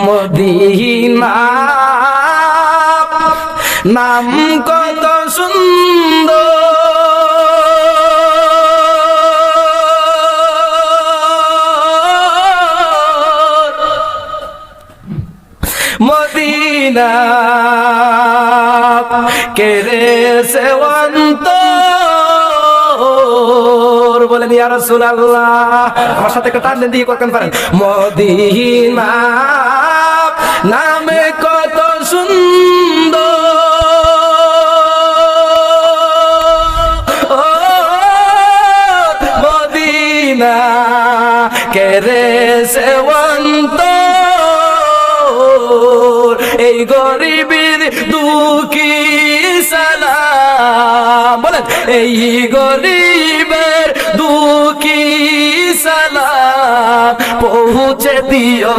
Medina নাম কত সুন্দর, মদিনা কেড়েছে অন্তর। বলেন ইয়া রাসূলুল্লাহ, আমার সাথে একটা টান দিয়ে করতেন পারেন। মদিনা নামে কত সুন্দর, মদিনা কেড়েছে অন্তর। এই গরিবের দুঃখী সালাম, বলেন এই গরিবের দুঃখী সালাম পৌঁছে দিও।